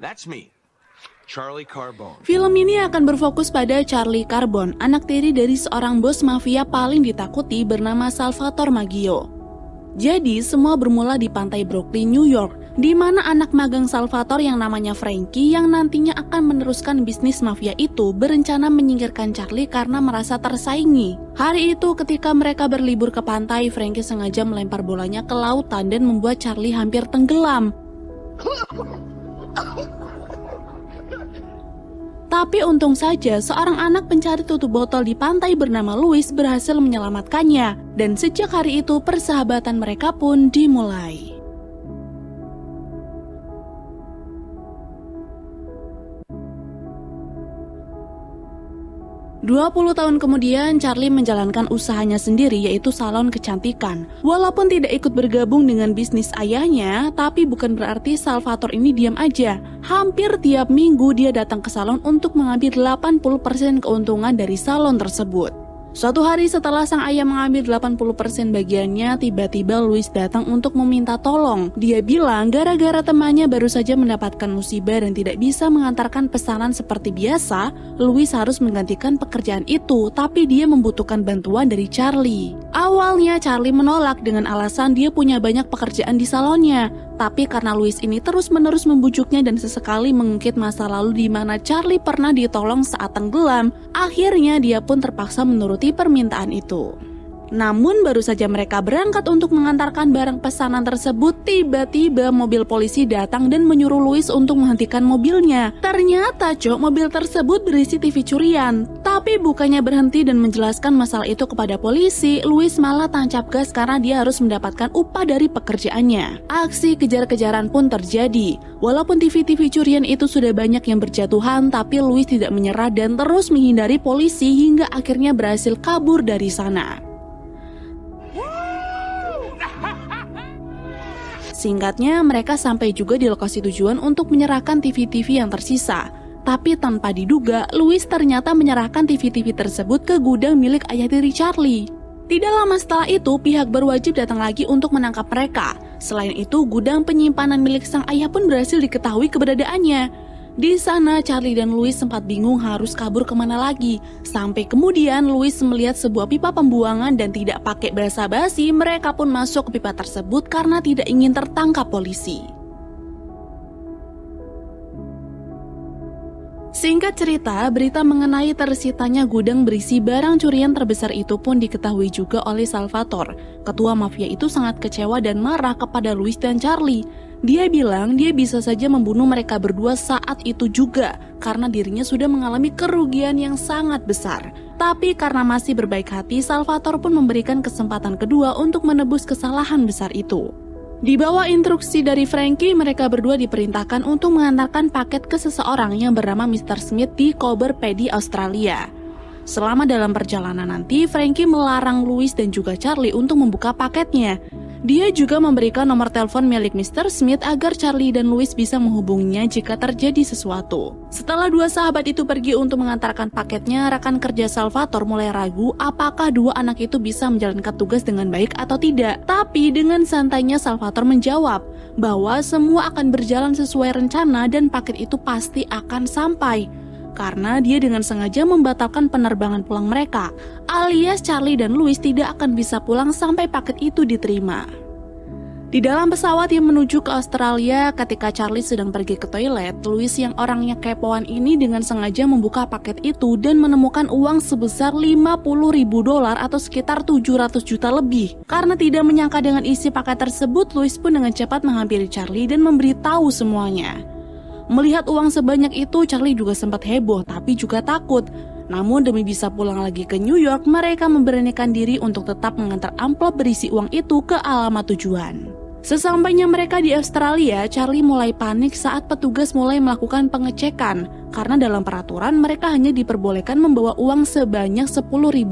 That's me, Charlie Carbone. Film ini akan berfokus pada Charlie Carbone, anak tiri dari seorang bos mafia paling ditakuti bernama Salvatore Maggio. Jadi, semua bermula di pantai Brooklyn, New York, di mana anak magang Salvatore yang namanya Frankie yang nantinya akan meneruskan bisnis mafia itu berencana menyingkirkan Charlie karena merasa tersaingi. Hari itu ketika mereka berlibur ke pantai, Frankie sengaja melempar bolanya ke lautan dan membuat Charlie hampir tenggelam. Tapi untung saja seorang anak pencari tutup botol di pantai bernama Louis berhasil menyelamatkannya, dan sejak hari itu persahabatan mereka pun dimulai. 20 tahun kemudian, Charlie menjalankan usahanya sendiri yaitu salon kecantikan. Walaupun tidak ikut bergabung dengan bisnis ayahnya, tapi bukan berarti Salvatore ini diam aja. Hampir tiap minggu dia datang ke salon untuk mengambil 80% keuntungan dari salon tersebut. Suatu hari setelah sang ayah mengambil 80% bagiannya, tiba-tiba Louis datang untuk meminta tolong. Dia bilang gara-gara temannya baru saja mendapatkan musibah dan tidak bisa mengantarkan pesanan seperti biasa, Louis harus menggantikan pekerjaan itu, tapi dia membutuhkan bantuan dari Charlie. Awalnya Charlie menolak dengan alasan dia punya banyak pekerjaan di salonnya. Tapi karena Louis ini terus-menerus membujuknya dan sesekali mengungkit masa lalu di mana Charlie pernah ditolong saat tenggelam, akhirnya dia pun terpaksa menuruti permintaan itu. Namun baru saja mereka berangkat untuk mengantarkan barang pesanan tersebut, tiba-tiba mobil polisi datang dan menyuruh Louis untuk menghentikan mobilnya. Ternyata mobil tersebut berisi TV curian. Tapi bukannya berhenti dan menjelaskan masalah itu kepada polisi, Louis malah tancap gas karena dia harus mendapatkan upah dari pekerjaannya. Aksi kejar-kejaran pun terjadi. Walaupun TV-TV curian itu sudah banyak yang berjatuhan, tapi Louis tidak menyerah dan terus menghindari polisi hingga akhirnya berhasil kabur dari sana. Singkatnya, mereka sampai juga di lokasi tujuan untuk menyerahkan TV-TV yang tersisa. Tapi tanpa diduga, Louis ternyata menyerahkan TV-TV tersebut ke gudang milik ayah tiri Charlie. Tidak lama setelah itu, pihak berwajib datang lagi untuk menangkap mereka. Selain itu, gudang penyimpanan milik sang ayah pun berhasil diketahui keberadaannya. Di sana, Charlie dan Louis sempat bingung harus kabur kemana lagi. Sampai kemudian Louis melihat sebuah pipa pembuangan dan tidak pakai basa-basi, mereka pun masuk ke pipa tersebut karena tidak ingin tertangkap polisi. Singkat cerita, berita mengenai tersitanya gudang berisi barang curian terbesar itu pun diketahui juga oleh Salvatore. Ketua mafia itu sangat kecewa dan marah kepada Louis dan Charlie. Dia bilang dia bisa saja membunuh mereka berdua saat itu juga karena dirinya sudah mengalami kerugian yang sangat besar. Tapi karena masih berbaik hati, Salvatore pun memberikan kesempatan kedua untuk menebus kesalahan besar itu. Di bawah instruksi dari Frankie, mereka berdua diperintahkan untuk mengantarkan paket ke seseorang yang bernama Mr. Smith di Coober Pedy, Australia. Selama dalam perjalanan nanti, Frankie melarang Louis dan juga Charlie untuk membuka paketnya. Dia juga memberikan nomor telepon milik Mr. Smith agar Charlie dan Louis bisa menghubunginya jika terjadi sesuatu. Setelah dua sahabat itu pergi untuk mengantarkan paketnya, rekan kerja Salvatore mulai ragu apakah dua anak itu bisa menjalankan tugas dengan baik atau tidak. Tapi dengan santainya Salvatore menjawab bahwa semua akan berjalan sesuai rencana dan paket itu pasti akan sampai. Karena dia dengan sengaja membatalkan penerbangan pulang mereka, alias Charlie dan Louis tidak akan bisa pulang sampai paket itu diterima. Di dalam pesawat yang menuju ke Australia, ketika Charlie sedang pergi ke toilet, Louis yang orangnya kepoan ini dengan sengaja membuka paket itu dan menemukan uang sebesar $50.000 atau sekitar 700 juta lebih. Karena tidak menyangka dengan isi paket tersebut, Louis pun dengan cepat menghampiri Charlie dan memberitahu semuanya. Melihat uang sebanyak itu, Charlie juga sempat heboh tapi juga takut. Namun demi bisa pulang lagi ke New York, mereka memberanikan diri untuk tetap mengantar amplop berisi uang itu ke alamat tujuan. Sesampainya mereka di Australia, Charlie mulai panik saat petugas mulai melakukan pengecekan. Karena dalam peraturan mereka hanya diperbolehkan membawa uang sebanyak $10.000.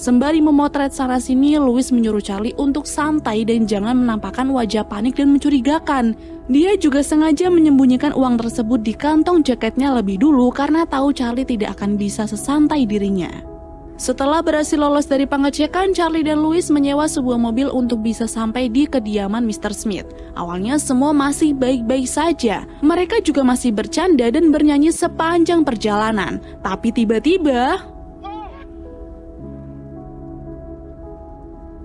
Sembari memotret sana-sini, Louis menyuruh Charlie untuk santai dan jangan menampakkan wajah panik dan mencurigakan. Dia juga sengaja menyembunyikan uang tersebut di kantong jaketnya lebih dulu karena tahu Charlie tidak akan bisa sesantai dirinya. Setelah berhasil lolos dari pengecekan, Charlie dan Louis menyewa sebuah mobil untuk bisa sampai di kediaman Mr. Smith. Awalnya semua masih baik-baik saja. Mereka juga masih bercanda dan bernyanyi sepanjang perjalanan. Tapi tiba-tiba,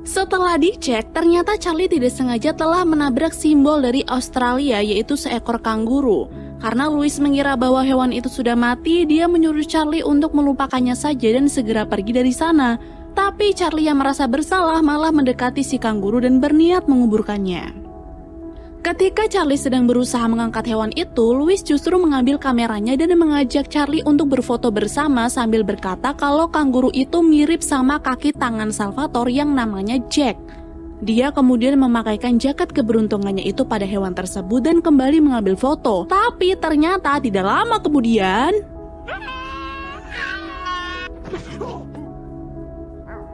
setelah dicek, ternyata Charlie tidak sengaja telah menabrak simbol dari Australia, yaitu seekor kanguru. Karena Louis mengira bahwa hewan itu sudah mati, dia menyuruh Charlie untuk melupakannya saja dan segera pergi dari sana. Tapi Charlie yang merasa bersalah malah mendekati si kanguru dan berniat menguburkannya. Ketika Charlie sedang berusaha mengangkat hewan itu, Louis justru mengambil kameranya dan mengajak Charlie untuk berfoto bersama sambil berkata kalau kanguru itu mirip sama kaki tangan Salvatore yang namanya Jack. Dia kemudian memakaikan jaket keberuntungannya itu pada hewan tersebut dan kembali mengambil foto. Tapi ternyata tidak lama kemudian,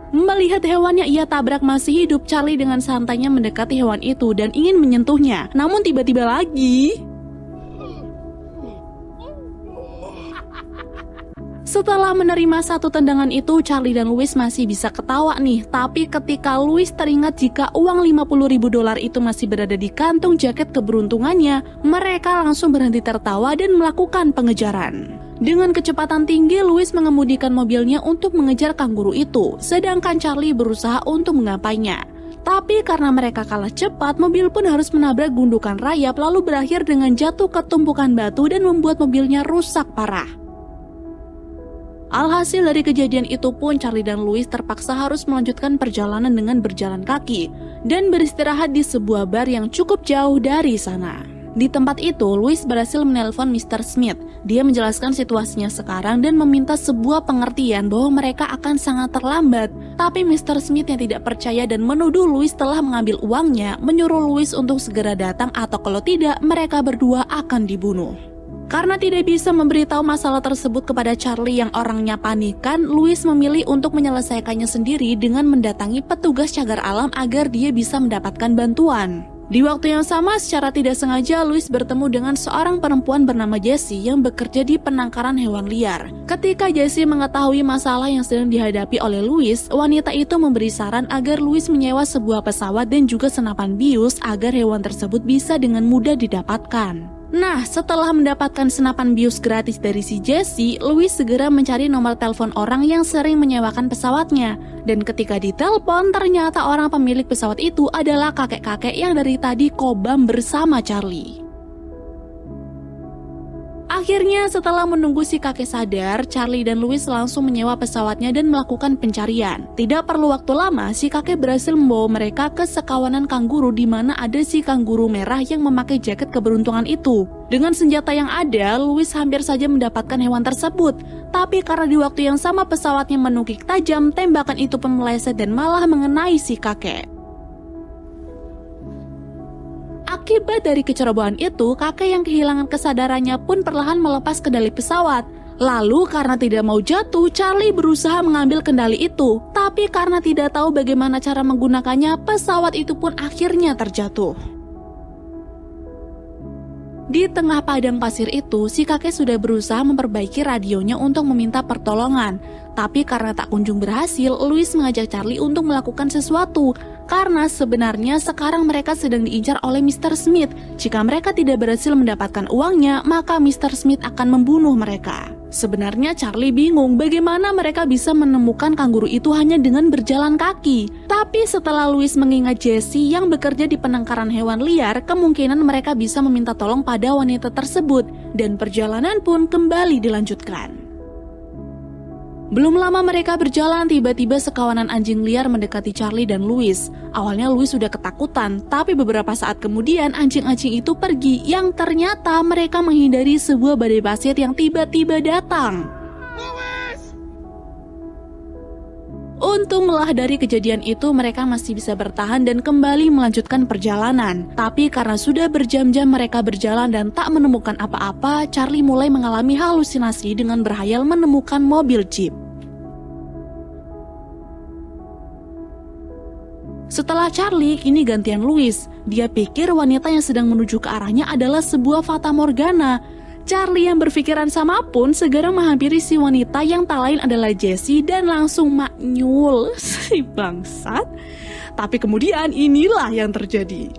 melihat hewan yang ia tabrak masih hidup, Charlie dengan santainya mendekati hewan itu dan ingin menyentuhnya. Namun tiba-tiba lagi, setelah menerima satu tendangan itu, Charlie dan Louis masih bisa ketawa nih. Tapi ketika Louis teringat jika uang $50.000 itu masih berada di kantung jaket keberuntungannya, mereka langsung berhenti tertawa dan melakukan pengejaran. Dengan kecepatan tinggi, Louis mengemudikan mobilnya untuk mengejar kanguru itu, sedangkan Charlie berusaha untuk menggapainya. Tapi karena mereka kalah cepat, mobil pun harus menabrak gundukan rayap lalu berakhir dengan jatuh ke tumpukan batu dan membuat mobilnya rusak parah. Alhasil dari kejadian itu pun Charlie dan Louis terpaksa harus melanjutkan perjalanan dengan berjalan kaki dan beristirahat di sebuah bar yang cukup jauh dari sana. Di tempat itu, Louis berhasil menelpon Mr. Smith. Dia menjelaskan situasinya sekarang dan meminta sebuah pengertian bahwa mereka akan sangat terlambat. Tapi Mr. Smith yang tidak percaya dan menuduh Louis telah mengambil uangnya, menyuruh Louis untuk segera datang atau kalau tidak, mereka berdua akan dibunuh. Karena tidak bisa memberitahu masalah tersebut kepada Charlie yang orangnya panikan, Louis memilih untuk menyelesaikannya sendiri dengan mendatangi petugas cagar alam agar dia bisa mendapatkan bantuan. Di waktu yang sama, secara tidak sengaja Louis bertemu dengan seorang perempuan bernama Jessie yang bekerja di penangkaran hewan liar. Ketika Jessie mengetahui masalah yang sedang dihadapi oleh Louis, wanita itu memberi saran agar Louis menyewa sebuah pesawat dan juga senapan bius agar hewan tersebut bisa dengan mudah didapatkan. Nah, setelah mendapatkan senapan bius gratis dari si Jessie, Louis segera mencari nomor telepon orang yang sering menyewakan pesawatnya. Dan ketika ditelepon, ternyata orang pemilik pesawat itu adalah kakek-kakek yang dari tadi kobam bersama Charlie. Akhirnya setelah menunggu si kakek sadar, Charlie dan Louis langsung menyewa pesawatnya dan melakukan pencarian. Tidak perlu waktu lama, si kakek berhasil membawa mereka ke sekawanan kanguru di mana ada si kanguru merah yang memakai jaket keberuntungan itu. Dengan senjata yang ada, Louis hampir saja mendapatkan hewan tersebut. Tapi karena di waktu yang sama pesawatnya menukik tajam, tembakan itu pun meleset dan malah mengenai si kakek. Akibat dari kecerobohan itu, kakek yang kehilangan kesadarannya pun perlahan melepas kendali pesawat. Lalu karena tidak mau jatuh, Charlie berusaha mengambil kendali itu. Tapi karena tidak tahu bagaimana cara menggunakannya, pesawat itu pun akhirnya terjatuh. Di tengah padang pasir itu, si kakek sudah berusaha memperbaiki radionya untuk meminta pertolongan. Tapi karena tak kunjung berhasil, Louis mengajak Charlie untuk melakukan sesuatu. Karena sebenarnya sekarang mereka sedang diincar oleh Mr. Smith. Jika mereka tidak berhasil mendapatkan uangnya, maka Mr. Smith akan membunuh mereka. Sebenarnya Charlie bingung bagaimana mereka bisa menemukan kanguru itu hanya dengan berjalan kaki. Tapi setelah Louis mengingat Jessie yang bekerja di penangkaran hewan liar, kemungkinan mereka bisa meminta tolong pada wanita tersebut. Dan perjalanan pun kembali dilanjutkan. Belum lama mereka berjalan, tiba-tiba sekawanan anjing liar mendekati Charlie dan Louis. Awalnya Louis sudah ketakutan, tapi beberapa saat kemudian anjing-anjing itu pergi yang ternyata mereka menghindari sebuah badai pasir yang tiba-tiba datang. Untunglah dari kejadian itu mereka masih bisa bertahan dan kembali melanjutkan perjalanan. Tapi karena sudah berjam-jam mereka berjalan dan tak menemukan apa-apa, Charlie mulai mengalami halusinasi dengan berhayal menemukan mobil jeep. Setelah Charlie, kini gantian Louis. Dia pikir wanita yang sedang menuju ke arahnya adalah sebuah fata morgana. Charlie yang berpikiran sama pun segera menghampiri si wanita yang tak lain adalah Jessie dan langsung maknyul si bangsat. Tapi kemudian inilah yang terjadi.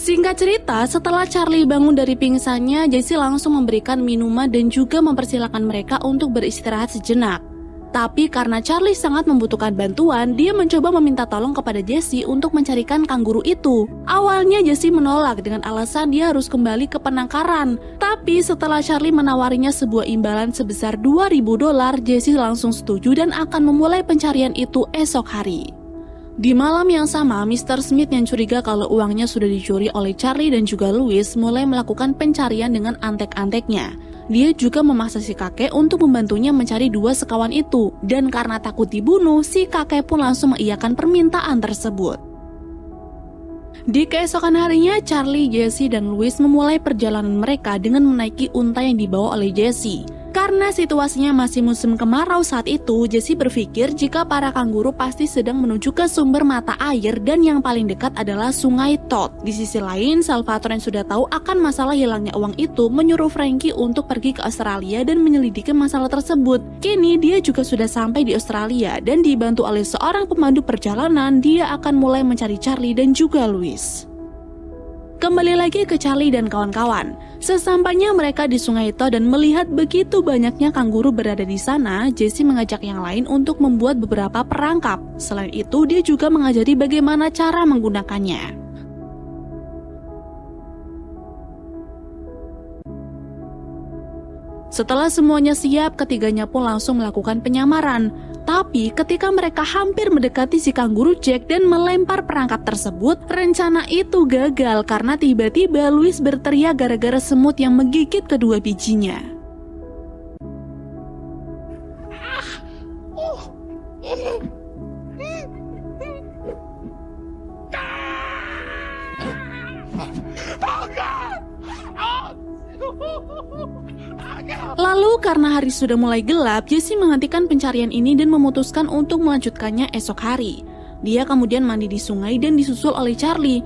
Singkat cerita, setelah Charlie bangun dari pingsannya, Jessie langsung memberikan minuman dan juga mempersilahkan mereka untuk beristirahat sejenak. Tapi karena Charlie sangat membutuhkan bantuan, dia mencoba meminta tolong kepada Jessie untuk mencarikan kanguru itu. Awalnya Jessie menolak dengan alasan dia harus kembali ke penangkaran. Tapi setelah Charlie menawarinya sebuah imbalan sebesar $2.000, Jessie langsung setuju dan akan memulai pencarian itu esok hari. Di malam yang sama, Mr. Smith yang curiga kalau uangnya sudah dicuri oleh Charlie dan juga Louis mulai melakukan pencarian dengan antek-anteknya. Dia juga memaksa si kakek untuk membantunya mencari dua sekawan itu, dan karena takut dibunuh, si kakek pun langsung mengiyakan permintaan tersebut. Di keesokan harinya, Charlie, Jessie, dan Louis memulai perjalanan mereka dengan menaiki unta yang dibawa oleh Jessie. Karena situasinya masih musim kemarau saat itu, Jessie berpikir jika para kanguru pasti sedang menuju ke sumber mata air dan yang paling dekat adalah sungai Todd. Di sisi lain, Salvatore yang sudah tahu akan masalah hilangnya uang itu menyuruh Frankie untuk pergi ke Australia dan menyelidiki masalah tersebut. Kini dia juga sudah sampai di Australia dan dibantu oleh seorang pemandu perjalanan, dia akan mulai mencari Charlie dan juga Louis. Kembali lagi ke Charlie dan kawan-kawan. Sesampainya mereka di Sungai Todd dan melihat begitu banyaknya kanguru berada di sana, Jessie mengajak yang lain untuk membuat beberapa perangkap. Selain itu, dia juga mengajari bagaimana cara menggunakannya. Setelah semuanya siap, ketiganya pun langsung melakukan penyamaran. Tapi ketika mereka hampir mendekati si kanguru Jack dan melempar perangkap tersebut, rencana itu gagal karena tiba-tiba Louis berteriak gara-gara semut yang menggigit kedua bijinya. Lalu karena hari sudah mulai gelap, Jessie menghentikan pencarian ini dan memutuskan untuk melanjutkannya esok hari. Dia kemudian mandi di sungai dan disusul oleh Charlie.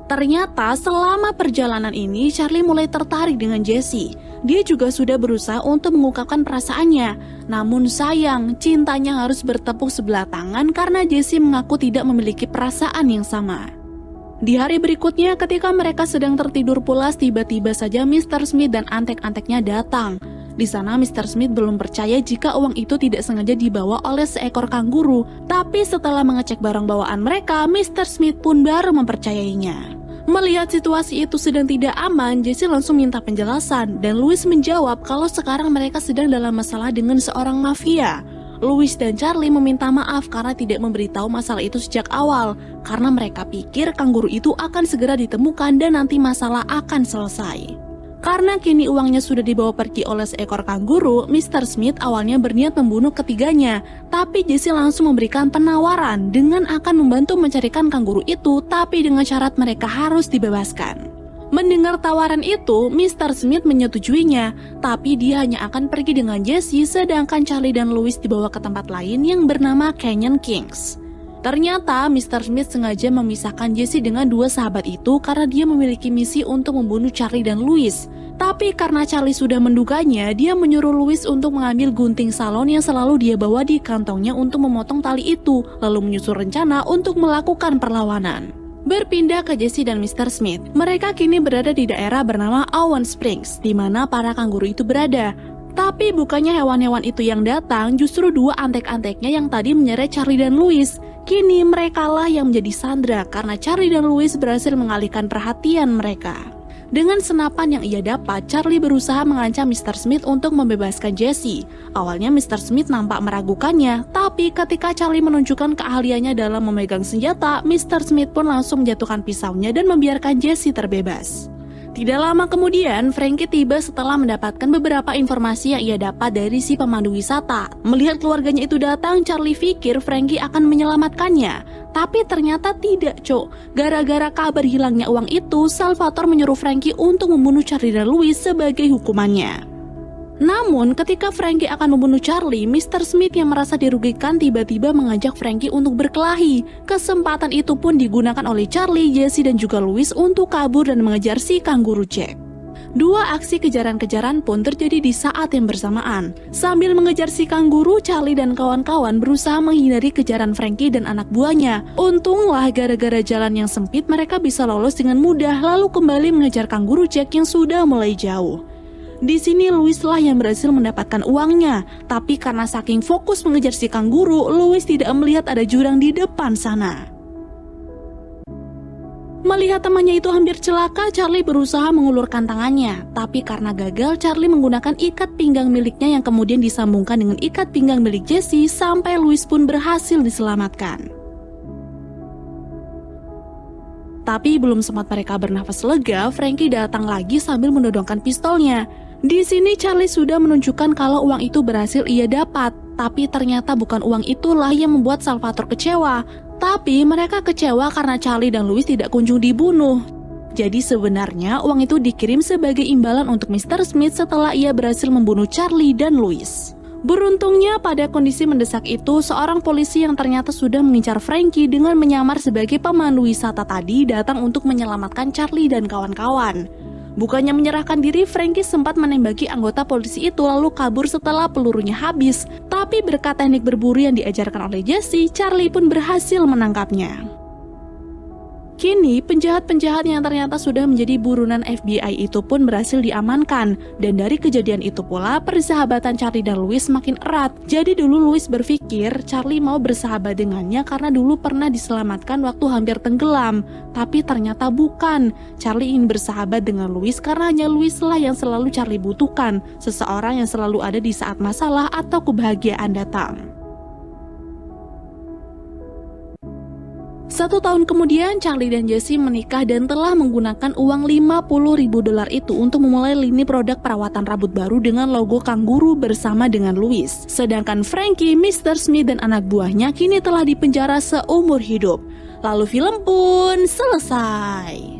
Ternyata selama perjalanan ini Charlie mulai tertarik dengan Jessie. Dia juga sudah berusaha untuk mengungkapkan perasaannya. Namun sayang, cintanya harus bertepuk sebelah tangan karena Jessie mengaku tidak memiliki perasaan yang sama. Di hari berikutnya ketika mereka sedang tertidur pulas, tiba-tiba saja Mr. Smith dan antek-anteknya datang. Di sana Mr. Smith belum percaya jika uang itu tidak sengaja dibawa oleh seekor kanguru. Tapi setelah mengecek barang bawaan mereka, Mr. Smith pun baru mempercayainya. Melihat situasi itu sedang tidak aman, Jessie langsung minta penjelasan dan Louis menjawab kalau sekarang mereka sedang dalam masalah dengan seorang mafia. Louis dan Charlie meminta maaf karena tidak memberitahu masalah itu sejak awal, karena mereka pikir kanguru itu akan segera ditemukan dan nanti masalah akan selesai. Karena kini uangnya sudah dibawa pergi oleh seekor kanguru, Mr. Smith awalnya berniat membunuh ketiganya, tapi Jessie langsung memberikan penawaran dengan akan membantu mencarikan kanguru itu, tapi dengan syarat mereka harus dibebaskan. Mendengar tawaran itu, Mr. Smith menyetujuinya, tapi dia hanya akan pergi dengan Jessie, sedangkan Charlie dan Louis dibawa ke tempat lain yang bernama Canyon Kings. Ternyata Mr. Smith sengaja memisahkan Jessie dengan dua sahabat itu karena dia memiliki misi untuk membunuh Charlie dan Louis. Tapi karena Charlie sudah menduganya, dia menyuruh Louis untuk mengambil gunting salon yang selalu dia bawa di kantongnya untuk memotong tali itu, lalu menyusun rencana untuk melakukan perlawanan. Berpindah ke Jessie dan Mr. Smith, mereka kini berada di daerah bernama Owen Springs, di mana para kanguru itu berada. Tapi bukannya hewan-hewan itu yang datang, justru dua antek-anteknya yang tadi menyeret Charlie dan Louis. Kini merekalah yang menjadi sandera karena Charlie dan Louis berhasil mengalihkan perhatian mereka. Dengan senapan yang ia dapat, Charlie berusaha mengancam Mr. Smith untuk membebaskan Jessie. Awalnya Mr. Smith nampak meragukannya, tapi ketika Charlie menunjukkan keahliannya dalam memegang senjata, Mr. Smith pun langsung menjatuhkan pisaunya dan membiarkan Jessie terbebas. Tidak lama kemudian, Frankie tiba setelah mendapatkan beberapa informasi yang ia dapat dari si pemandu wisata. Melihat keluarganya itu datang, Charlie pikir Frankie akan menyelamatkannya. Tapi ternyata tidak, Cok. Gara-gara kabar hilangnya uang itu, Salvatore menyuruh Frankie untuk membunuh Charlie dan Louis sebagai hukumannya. Namun, ketika Frankie akan membunuh Charlie, Mr. Smith yang merasa dirugikan tiba-tiba mengajak Frankie untuk berkelahi. Kesempatan itu pun digunakan oleh Charlie, Jesse, dan juga Louis untuk kabur dan mengejar si kanguru Jack. Dua aksi kejaran-kejaran pun terjadi di saat yang bersamaan. Sambil mengejar si kanguru, Charlie dan kawan-kawan berusaha menghindari kejaran Frankie dan anak buahnya. Untunglah gara-gara jalan yang sempit mereka bisa lolos dengan mudah lalu kembali mengejar kanguru Jack yang sudah mulai jauh. Di sini Louis lah yang berhasil mendapatkan uangnya, tapi karena saking fokus mengejar si kanguru, Louis tidak melihat ada jurang di depan sana. Melihat temannya itu hampir celaka, Charlie berusaha mengulurkan tangannya, tapi karena gagal, Charlie menggunakan ikat pinggang miliknya yang kemudian disambungkan dengan ikat pinggang milik Jesse sampai Louis pun berhasil diselamatkan. Tapi belum sempat mereka bernafas lega, Frankie datang lagi sambil menodongkan pistolnya. Di sini Charlie sudah menunjukkan kalau uang itu berhasil ia dapat, tapi ternyata bukan uang itulah yang membuat Salvatore kecewa. Tapi mereka kecewa karena Charlie dan Louis tidak kunjung dibunuh. Jadi sebenarnya uang itu dikirim sebagai imbalan untuk Mr. Smith setelah ia berhasil membunuh Charlie dan Louis. Beruntungnya pada kondisi mendesak itu, seorang polisi yang ternyata sudah mengincar Frankie dengan menyamar sebagai pemandu wisata tadi datang untuk menyelamatkan Charlie dan kawan-kawan. Bukannya menyerahkan diri, Frankie sempat menembaki anggota polisi itu lalu kabur setelah pelurunya habis. Tapi berkat teknik berburu yang diajarkan oleh Jesse, Charlie pun berhasil menangkapnya. Kini, penjahat-penjahat yang ternyata sudah menjadi buronan FBI itu pun berhasil diamankan. Dan dari kejadian itu pula, persahabatan Charlie dan Louis makin erat. Jadi dulu Louis berpikir Charlie mau bersahabat dengannya karena dulu pernah diselamatkan waktu hampir tenggelam. Tapi ternyata bukan. Charlie ingin bersahabat dengan Louis karena hanya Louis lah yang selalu Charlie butuhkan. Seseorang yang selalu ada di saat masalah atau kebahagiaan datang. 1 tahun kemudian, Charlie dan Jesse menikah dan telah menggunakan uang $50.000 itu untuk memulai lini produk perawatan rambut baru dengan logo kanguru bersama dengan Louis. Sedangkan Frankie, Mr. Smith, dan anak buahnya kini telah dipenjara seumur hidup. Lalu film pun selesai.